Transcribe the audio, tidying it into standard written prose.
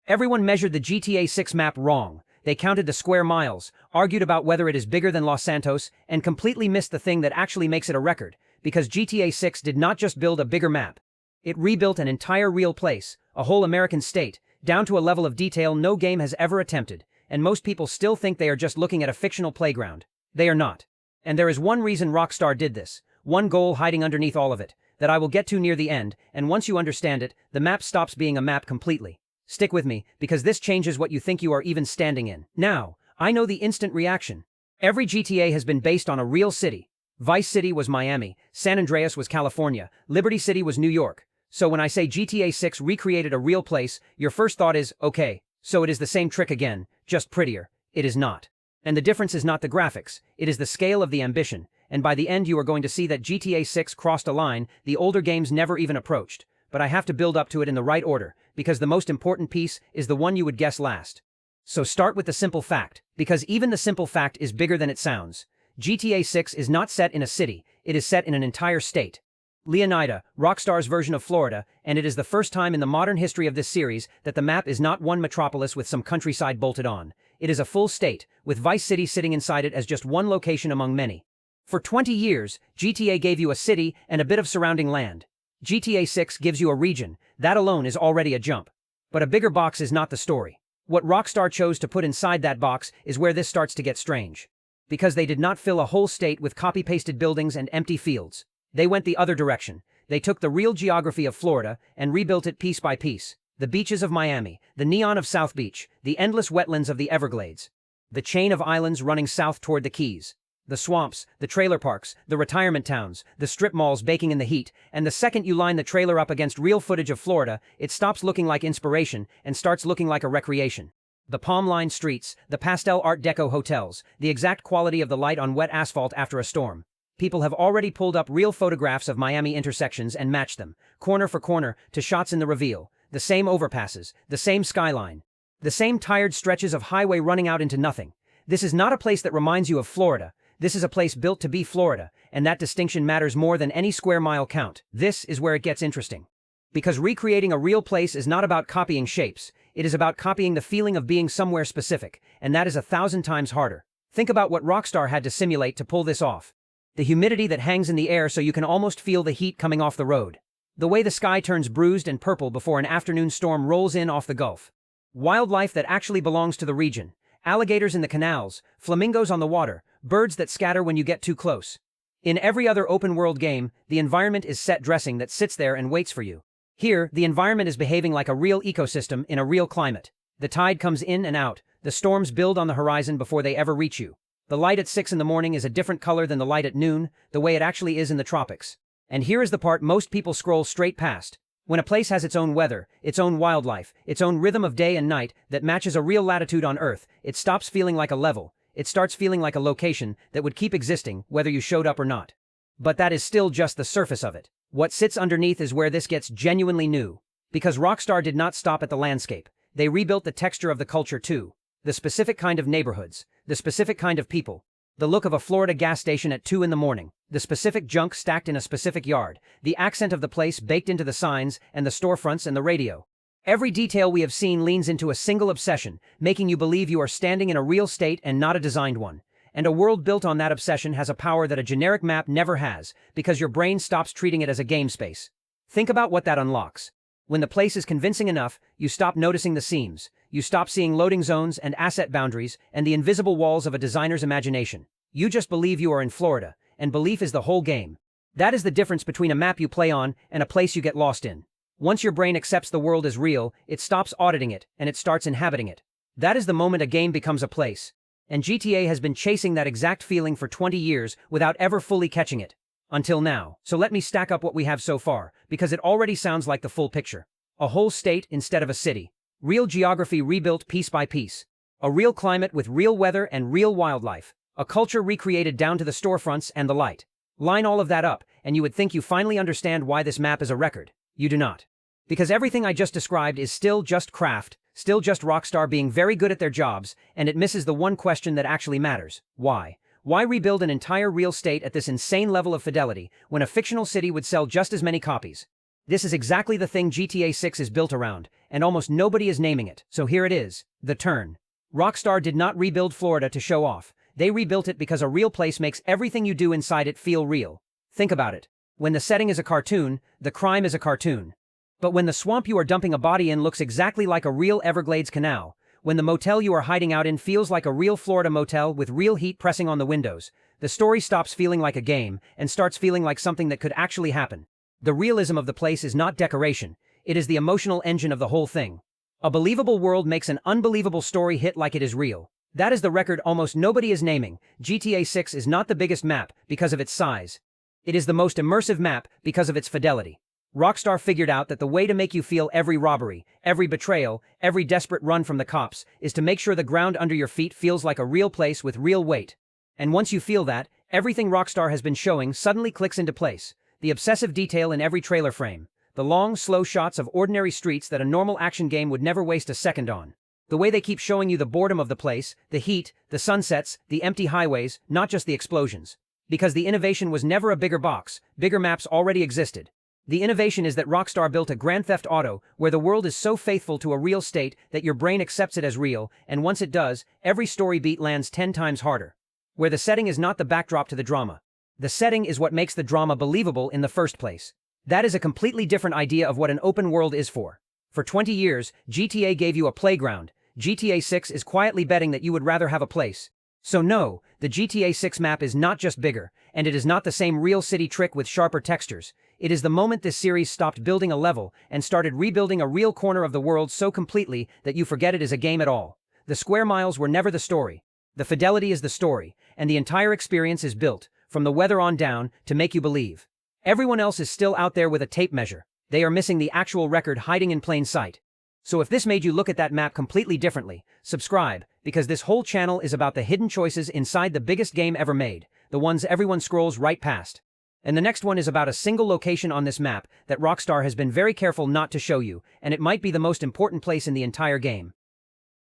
Everyone measured the GTA 6 map wrong. They counted the square miles, argued about whether it is bigger than Los Santos, and completely missed the thing that actually makes it a record, because GTA 6 did not just build a bigger map. It rebuilt an entire real place, a whole American state, down to a level of detail no game has ever attempted, and most people still think they are just looking at a fictional playground. They are not. And there is one reason Rockstar did this, one goal hiding underneath all of it, that I will get to near the end, and once you understand it, the map stops being a map completely. Stick with me, because this changes what you think you are even standing in. Now, I know the instant reaction. Every GTA has been based on a real city. Vice City was Miami, San Andreas was California, Liberty City was New York. So when I say GTA 6 recreated a real place, your first thought is, okay, so it is the same trick again, just prettier. It is not. And the difference is not the graphics, it is the scale of the ambition, and by the end you are going to see that GTA 6 crossed a line the older games never even approached. But I have to build up to it in the right order, because the most important piece is the one you would guess last. So start with the simple fact, because even the simple fact is bigger than it sounds. GTA 6 is not set in a city, it is set in an entire state. Leonida, Rockstar's version of Florida, and it is the first time in the modern history of this series that the map is not one metropolis with some countryside bolted on. It is a full state, with Vice City sitting inside it as just one location among many. For 20 years, GTA gave you a city and a bit of surrounding land. GTA 6 gives you a region, that alone is already a jump. But a bigger box is not the story. What Rockstar chose to put inside that box is where this starts to get strange. Because they did not fill a whole state with copy-pasted buildings and empty fields. They went the other direction. They took the real geography of Florida and rebuilt it piece by piece. The beaches of Miami, the neon of South Beach, the endless wetlands of the Everglades. The chain of islands running south toward the Keys. The swamps, the trailer parks, the retirement towns, the strip malls baking in the heat, and the second you line the trailer up against real footage of Florida, it stops looking like inspiration and starts looking like a recreation. The palm-lined streets, the pastel Art Deco hotels, the exact quality of the light on wet asphalt after a storm. People have already pulled up real photographs of Miami intersections and matched them, corner for corner, to shots in the reveal. The same overpasses, the same skyline. The same tired stretches of highway running out into nothing. This is not a place that reminds you of Florida. This is a place built to be Florida, and that distinction matters more than any square mile count. This is where it gets interesting. Because recreating a real place is not about copying shapes, it is about copying the feeling of being somewhere specific, and that is 1,000 times harder. Think about what Rockstar had to simulate to pull this off. The humidity that hangs in the air so you can almost feel the heat coming off the road. The way the sky turns bruised and purple before an afternoon storm rolls in off the Gulf. Wildlife that actually belongs to the region. Alligators in the canals, flamingos on the water, birds that scatter when you get too close. In every other open-world game, the environment is set dressing that sits there and waits for you. Here, the environment is behaving like a real ecosystem in a real climate. The tide comes in and out, the storms build on the horizon before they ever reach you. The light at 6 in the morning is a different color than the light at noon, the way it actually is in the tropics. And here is the part most people scroll straight past. When a place has its own weather, its own wildlife, its own rhythm of day and night that matches a real latitude on Earth, it stops feeling like a level. It starts feeling like a location that would keep existing whether you showed up or not. But that is still just the surface of it. What sits underneath is where this gets genuinely new. Because Rockstar did not stop at the landscape. They rebuilt the texture of the culture too. The specific kind of neighborhoods, the specific kind of people. The look of a Florida gas station at 2 in the morning, the specific junk stacked in a specific yard, the accent of the place baked into the signs and the storefronts and the radio. Every detail we have seen leans into a single obsession, making you believe you are standing in a real state and not a designed one. And a world built on that obsession has a power that a generic map never has, because your brain stops treating it as a game space. Think about what that unlocks. When the place is convincing enough, you stop noticing the seams. You stop seeing loading zones and asset boundaries and the invisible walls of a designer's imagination. You just believe you are in Florida, and belief is the whole game. That is the difference between a map you play on and a place you get lost in. Once your brain accepts the world as real, it stops auditing it, and it starts inhabiting it. That is the moment a game becomes a place. And GTA has been chasing that exact feeling for 20 years without ever fully catching it. Until now. So let me stack up what we have so far, because it already sounds like the full picture. A whole state instead of a city. Real geography rebuilt piece by piece. A real climate with real weather and real wildlife. A culture recreated down to the storefronts and the light. Line all of that up, and you would think you finally understand why this map is a record. You do not. Because everything I just described is still just craft, still just Rockstar being very good at their jobs, and it misses the one question that actually matters. Why? Why rebuild an entire real state at this insane level of fidelity when a fictional city would sell just as many copies? This is exactly the thing GTA 6 is built around, and almost nobody is naming it. So here it is, the turn. Rockstar did not rebuild Florida to show off. They rebuilt it because a real place makes everything you do inside it feel real. Think about it. When the setting is a cartoon, the crime is a cartoon. But when the swamp you are dumping a body in looks exactly like a real Everglades canal, when the motel you are hiding out in feels like a real Florida motel with real heat pressing on the windows, the story stops feeling like a game and starts feeling like something that could actually happen. The realism of the place is not decoration, it is the emotional engine of the whole thing. A believable world makes an unbelievable story hit like it is real. That is the record almost nobody is naming. GTA 6 is not the biggest map because of its size. It is the most immersive map because of its fidelity. Rockstar figured out that the way to make you feel every robbery, every betrayal, every desperate run from the cops is to make sure the ground under your feet feels like a real place with real weight. And once you feel that, everything Rockstar has been showing suddenly clicks into place. The obsessive detail in every trailer frame. The long, slow shots of ordinary streets that a normal action game would never waste a second on. The way they keep showing you the boredom of the place, the heat, the sunsets, the empty highways, not just the explosions. Because the innovation was never a bigger box, bigger maps already existed. The innovation is that Rockstar built a Grand Theft Auto where the world is so faithful to a real state that your brain accepts it as real, and once it does, every story beat lands 10 times harder. Where the setting is not the backdrop to the drama. The setting is what makes the drama believable in the first place. That is a completely different idea of what an open world is for. For 20 years, GTA gave you a playground. GTA 6 is quietly betting that you would rather have a place. So no, the GTA 6 map is not just bigger, and it is not the same real city trick with sharper textures. It is the moment this series stopped building a level and started rebuilding a real corner of the world so completely that you forget it is a game at all. The square miles were never the story. The fidelity is the story, and the entire experience is built, from the weather on down, to make you believe. Everyone else is still out there with a tape measure. They are missing the actual record hiding in plain sight. So if this made you look at that map completely differently, subscribe, because this whole channel is about the hidden choices inside the biggest game ever made, the ones everyone scrolls right past. And the next one is about a single location on this map that Rockstar has been very careful not to show you, and it might be the most important place in the entire game.